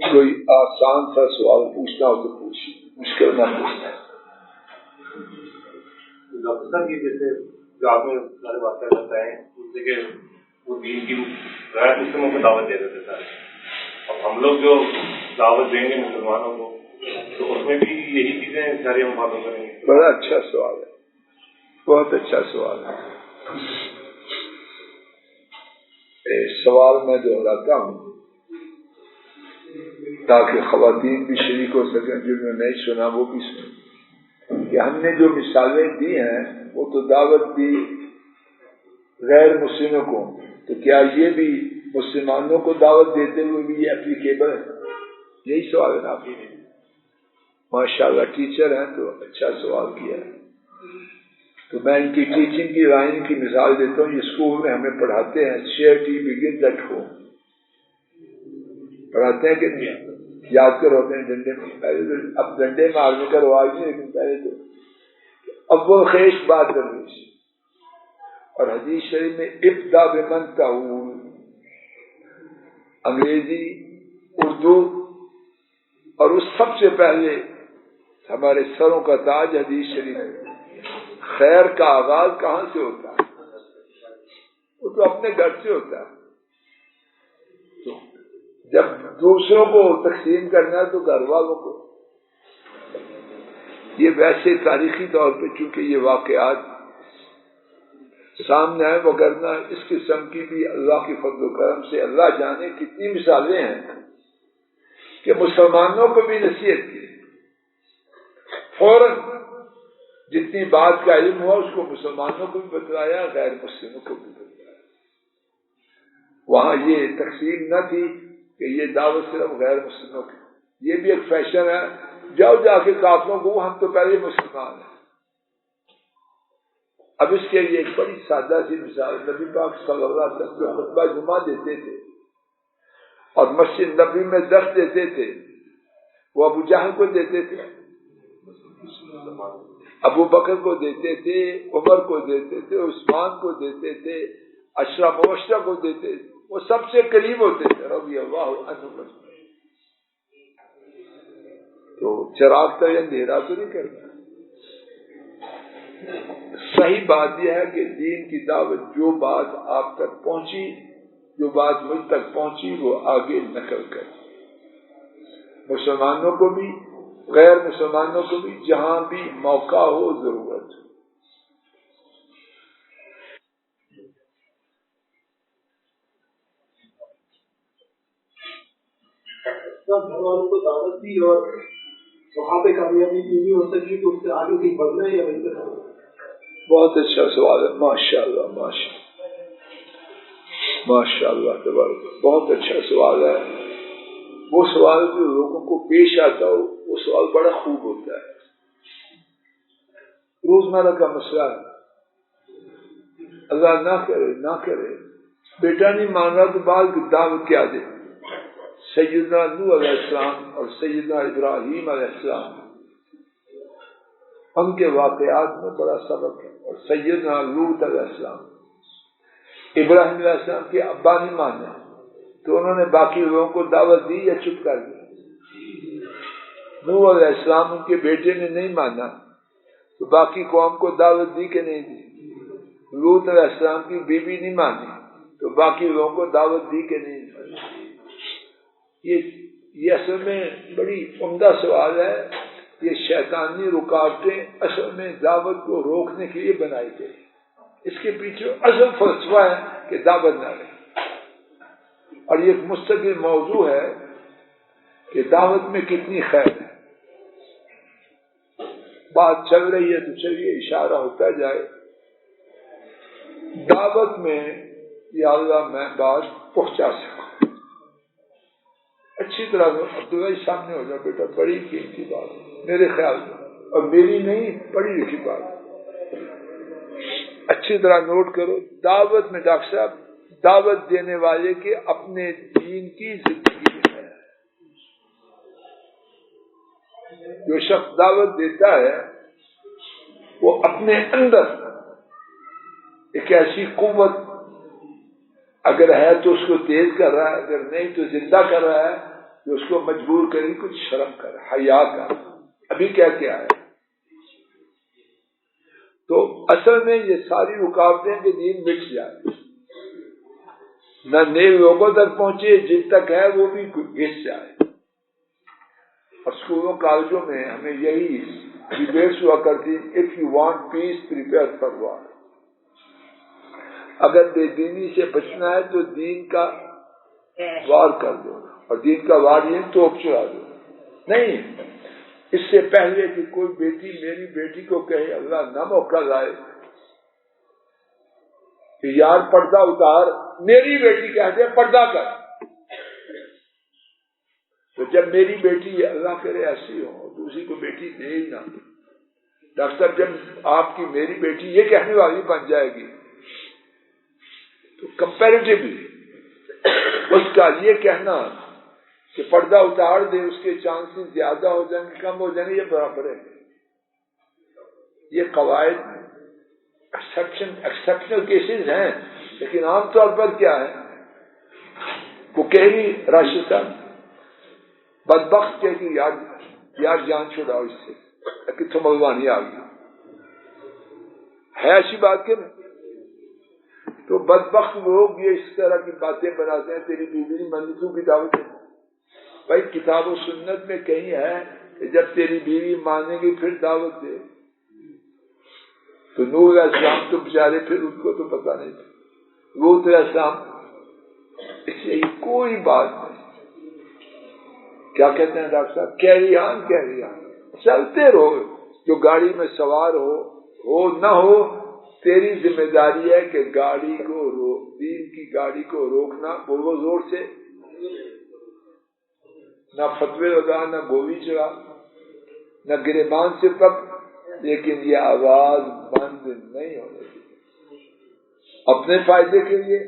کوئی آسان سا سوال پوچھنا ہو تو پوچھ، مشکل نہ پوچھنا۔ ڈاکٹر صاحب یہ جیسے جو آپ نے سارے واقعہ بتائے اس سے کہ وہ دین کی غیر مسلموں کو دعوت دے دیتے سارے، اب ہم لوگ جو دعوت دیں گے مسلمانوں کو تو اس میں بھی یہی چیزیں ساری ہم فالو کریں گے؟ بڑا اچھا سوال ہے، بہت اچھا سوال ہے۔ سوال میں دہراتا ہوں تاکہ خواتین بھی شریک ہو سکیں، جنہوں نے نہیں سنا وہ بھی سنیں، کہ ہم نے جو مثالیں دی ہیں وہ تو دعوت دی غیر مسلموں کو، تو کیا یہ بھی مسلمانوں کو دعوت دیتے ہوئے بھی یہ اپلیکیبل ہے؟ یہی سوال ہے نا آپ؟ ماشاء اللہ ٹیچر ہیں تو اچھا سوال کیا ہے۔ تو میں ان کی ٹیچنگ کی لائن کی مثال دیتا ہوں۔ یہ اسکول میں ہمیں پڑھاتے ہیں چیئرٹی بگنز ایٹ ہوم، پڑھاتے ہیں کہ نہیں؟ یاد کرو اپنے ڈنڈے میں، پہلے اب ڈنڈے مارنے کا رواج نہیں، لیکن پہلے تو اول خیش بات درویش، اور حدیث شریف میں ابدا بمن تعول، انگریزی، اردو، اور اس سب سے پہلے ہمارے سروں کا تاج حدیث شریف ہے۔ خیر کا آغاز کہاں سے ہوتا ہے؟ وہ تو اپنے گھر سے ہوتا ہے۔ تو جب دوسروں کو تقسیم کرنا ہے تو گھر والوں کو۔ یہ ویسے تاریخی طور پہ چونکہ یہ واقعات سامنے ہے، وگرنہ اس قسم کی بھی اللہ کی فضل و کرم سے اللہ جانے کتنی مثالیں ہیں کہ مسلمانوں کو بھی نصیحت کی، فوراً جتنی بات کا علم ہوا اس کو مسلمانوں کو بھی بتلایا، غیر مسلموں کو بھی بتلایا۔ وہاں یہ تقسیم نہ تھی کہ یہ دعوت صرف غیر مسلموں کی، یہ بھی ایک فیشن ہے، جاؤ جا کے کافروں کو ہم تو پہلے مسلمان ہیں۔ اب اس کے لیے ایک بڑی سادہ سی مثال، نبی پاک صلی اللہ علیہ وسلم جو خطبہ جمعہ دیتے تھے اور مسجد نبی میں درس دیتے تھے، وہ ابو جہل کو دیتے تھے، ابو بکر کو دیتے تھے، عمر کو دیتے تھے، عثمان کو دیتے تھے، عشرہ مبشرہ کو دیتے تھے، وہ سب سے قریب ہوتے تھے رضی اللہ عنہم۔ تو چراغ تو اندھیرا تو نہیں کرنا۔ صحیح بات یہ ہے کہ دین کی دعوت جو بات آپ تک پہنچی، جو بات مجھ تک پہنچی، وہ آگے نقل کر، مسلمانوں کو بھی غیر مسلمانوں کو بھی، جہاں بھی موقع ہو ضرورت ہو۔ سب گھر والوں کو دعوت دی اور وہاں پہ کامیابی نہیں ہو سکی تو اس سے آگے کہیں بڑھنا ہے یا وہیں پہ؟ بہت اچھا سوال ہے، ماشاء اللہ، ماشاء اللہ تبارک، بہت اچھا سوال ہے۔ وہ سوال جو لوگوں کو پیش آتا ہو وہ سوال بڑا خوب ہوتا ہے۔ روزمرہ کا مسئلہ ہے، اللہ نہ کرے بیٹا نہیں مان رہا تو بعد کی دعوت کیا دے؟ سیدنا نوح علیہ السلام اور سیدنا ابراہیم علیہ السلام، ان کے واقعات میں بڑا سبق ہے، اور سیدنا لوط علیہ السلام، ابراہیم علیہ السلام کے ابا نہیں مانا تو انہوں نے باقی لوگوں کو دعوت دی یا چپ کر دی؟ نوح علیہ السلام ان کے بیٹے نے نہیں مانا تو باقی قوم کو دعوت دی کہ نہیں دی؟ لوط علیہ السلام کی بیوی نہیں مانی تو باقی لوگوں کو دعوت دی کہ نہیں دی؟ یہ اصل میں بڑی عمدہ سوال ہے۔ یہ شیطانی رکاوٹیں اصل میں دعوت کو روکنے کے لیے بنائی گئی، اس کے پیچھے اصل فلسفہ ہے کہ دعوت نہ رہے، اور یہ ایک مستقل موضوع ہے کہ دعوت میں کتنی خیر ہے۔ بات چل رہی ہے تو چلیے اشارہ ہوتا جائے، دعوت میں یا اللہ میں بات پہنچا سکوں اچھی طرح۔ عبداللہ جی سامنے ہو جائے بیٹا، بڑی قیمتی بات میرے خیال میں، اور میری نہیں، پڑھی لکھی بات، اچھی طرح نوٹ کرو۔ دعوت میں ڈاکٹر صاحب دعوت دینے والے کے اپنے دین کی زندگی ہے۔ جو شخص دعوت دیتا ہے وہ اپنے اندر ایک ایسی قوت اگر ہے تو اس کو تیز کر رہا ہے، اگر نہیں تو زندہ کر رہا ہے، کہ اس کو مجبور کرے کچھ شرم کر، حیا کر، ابھی کیا کیا ہے. تو اصل میں یہ ساری رکاوٹیں کہ دین مٹ جائے، نہ نیک لوگوں تک پہنچے، جن تک ہے وہ بھی گھس جائے. اور اسکولوں کالجوں میں ہمیں یہی ڈیبیٹس ہوا کرتی، if you want peace prepare for war. اگر بے دینی سے بچنا ہے تو دین کا وار کر دو، اور دین کا وار یہ توپ چلا دو. نہیں، اس سے پہلے کہ کوئی بیٹی میری بیٹی کو کہے اللہ نہ موقع لائے کہ یار پردہ اتار، میری بیٹی کہتے ہیں پردہ کر. تو جب میری بیٹی اللہ کرے ایسی ہو، دوسری کو بیٹی دے ہی نہ. ڈاکٹر صاحب جب آپ کی میری بیٹی یہ کہنے والی بن جائے گی تو کمپیریٹیولی اس کا یہ کہنا کہ پردہ اتار دے، اس کے چانسز زیادہ ہو جائیں گے کم ہو جائیں گے، یہ برابر ہے. یہ قواعد ایکسپشنل کیسز ہیں، لیکن عام طور پر کیا ہے، وہ کہہ رہی راشد صاحب بدبخت کہہ کہ یار جان چھڑاؤ اس سے، کہ تم بھگوانی آ گئی ہے، ایسی بات کہ نہیں. تو بدبخت لوگ یہ اس طرح کی باتیں بناتے ہیں، تیری بیوی نہیں مانی تو کی دعوت ہے. بھائی کتاب و سنت میں کہیں ہے کہ جب تیری بیوی مانے گی پھر دعوت دے. تو نوح علیہ السلام تو بیچارے پھر ان کو تو پتا نہیں تھا، لوط علیہ السلام. اس لیے کوئی بات نہیں. کیا کہتے ہیں ڈاکٹر صاحب، کیری آن چلتے رہو. جو گاڑی میں سوار ہو نہ ہو، تیری ذمہ داری ہے کہ گاڑی کو دین کی گاڑی کو روکنا. بولو زور سے، نہ فتوے لگا، نہ گولی چلا، نہ گریبان سے پک، لیکن یہ آواز بند نہیں ہونے کی اپنے فائدے کے لیے.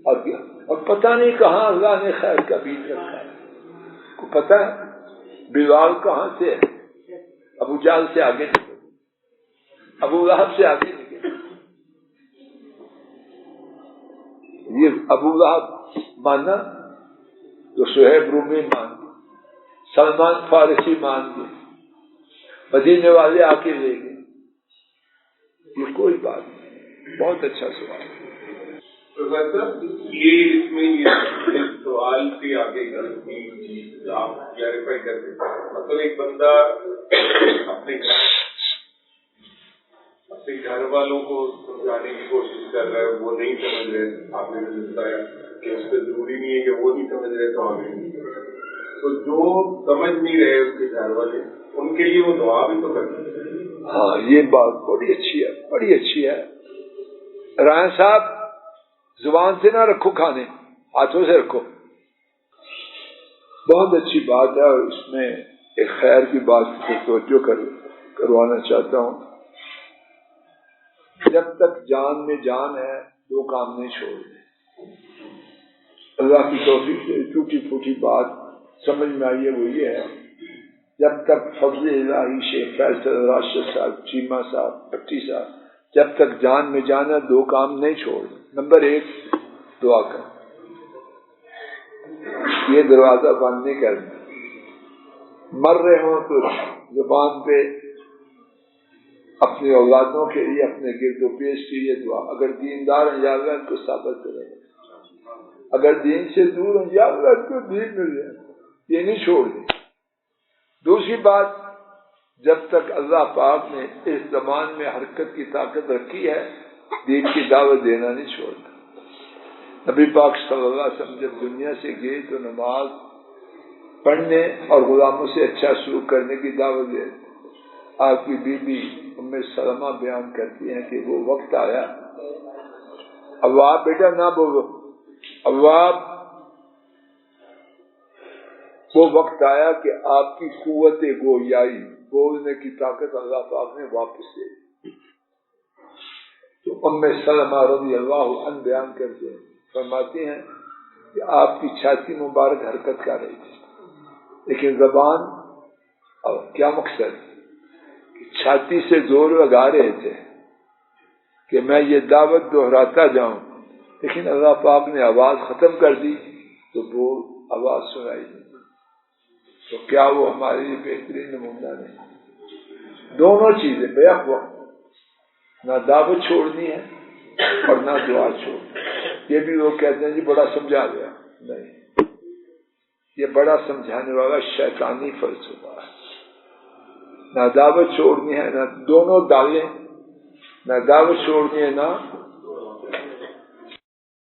اور پتہ نہیں کہاں اللہ نے خیر کا بیج رکھا ہے. کو پتہ ہے بلال کہاں سے ہے؟ ابو جہل سے آگے نکلے، ابو لہب سے آگے نکلے. یہ ابو لہب مانا تو صہیب رومی مان گئے، سلمان فارسی مان گئے، مدینے والے آ کے لے گئے. یہ کوئی بات نہیں. بہت اچھا سوال ہے. یہ اس میں یہ سوال سے آگے آپ کلیریفائی کر سکتے. مطلب ایک بندہ اپنے گھر والوں کو سمجھانے کی کوشش کر رہا ہے، وہ نہیں سمجھ رہے. آپ نے بتایا کہ اس پہ ضروری نہیں ہے کہ وہ نہیں سمجھ رہے تو آگے نہیں. تو جو سمجھ نہیں رہے اس کے گھر والے، ان کے لیے وہ دعا بھی تو کرتے ہیں. ہاں یہ بات بڑی اچھی ہے، بڑی اچھی ہے. رائے صاحب زبان سے نہ رکھو کھانے، ہاتھوں سے رکھو. بہت اچھی بات ہے، اور اس میں ایک خیر کی بات سے توجہ کروانا چاہتا ہوں. جب تک جان میں جان ہے دو کام نہیں چھوڑنے. اللہ کی توفیق سے ٹوٹی پھوٹی بات سمجھ میں آئی ہے، وہ یہ ہے جب تک فضل الہی شیخ فیصل راشد صاحب، چیمہ صاحب، بٹی صاحب، جب تک جان میں جان ہے دو کام نہیں چھوڑنے. نمبر 1 دعا کر، یہ دروازہ بند نہیں کرنا. مر رہے ہوں تو زبان پہ اپنی اولادوں کے لیے، اپنے گرد و پیش کے لیے دعا. اگر دیندار ہیں یا اللہ ان کو ثابت کرے گا، اگر دین سے دور ہیں یا اللہ ان کو دین مل جائے، یہ نہیں چھوڑ دیں. دوسری بات، جب تک اللہ پاک نے اس زمان میں حرکت کی طاقت رکھی ہے دین کی دعوت دینا نہیں چھوڑنا. نبی پاک صلی اللہ علیہ وسلم جب دنیا سے گئے تو نماز پڑھنے اور غلاموں سے اچھا سلوک کرنے کی دعوت دے. آپ کی بیوی ام سلمہ بیان کرتی ہیں کہ وہ وقت آیا، اواب بیٹا نہ بولو، اواب، وہ وقت آیا کہ آپ کی قوت گویائی، بولنے کی طاقت اللہ پاک نے واپس دے دی. تو ام سلمہ رضی اللہ عنہ بیان کرتے ہیں، فرماتی ہیں کہ آپ کی چھاتی مبارک حرکت کر رہی تھی، لیکن زبان، اور کیا مقصد کہ چھاتی سے زور لگا رہے تھے کہ میں یہ دعوت دہراتا جاؤں، لیکن اللہ پاک نے آواز ختم کر دی تو وہ آواز سنائی نہیں. تو کیا وہ ہمارے لیے بہترین نمونہ نہیں؟ دونوں چیزیں بیک وقت، نہ دعوت چھوڑنی ہے اور نہ دعا چھوڑنی۔ یہ بھی لوگ کہتے ہیں جی بڑا سمجھا گیا، نہیں، یہ بڑا سمجھانے والا شیطانی فلسفہ ہے۔ نہ دعوت چھوڑنی ہے، نہ دونوں ڈالیں، نہ دعوت چھوڑنی ہے نہ